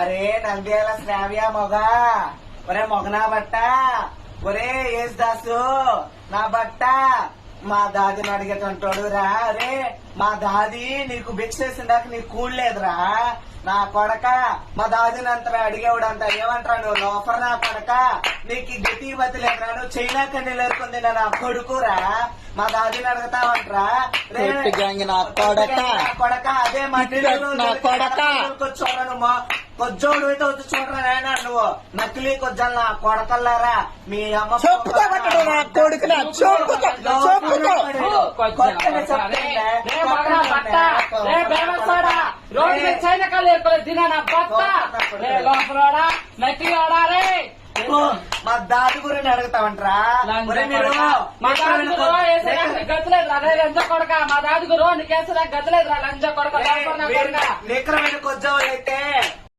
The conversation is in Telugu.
అరే నంద్యాల శ్రావ్య మొగ ఒరే మొగనా బట్ట ఒరే ఏసు దాసు నా బట్ట మా దాదిని అడిగేటంటాడు రా. అరే మా దాది నీకు భిక్ష వేసిందాక నీకు కూడలేదురా నా కొడక. మా దాదిని అంతా అడిగేవాడు ఏమంటారా నువ్వు లోఫర్ నా కొడక, నీకు గతి బతిలేదురా, నువ్వు చైనా కన్నీళ్ళు ఎరుకుంది నా కొడుకురా. మా దాదిని అడుగుతావంటరా కొడక. అదే మట్టి చూడను కొజ్జోడు అయితే వచ్చి చూడరా నాయన నువ్వు నకిలీ కొజ్జలు నా కొడకల్లారా. మీ అమ్మ మా దాది గురించి అడుగుతావంటరా. కొడక మా దాది గురు నీకేసా గతలేదురా లంజ కొడక. నిక్రమైన కొజ్జోళ్ళు అయితే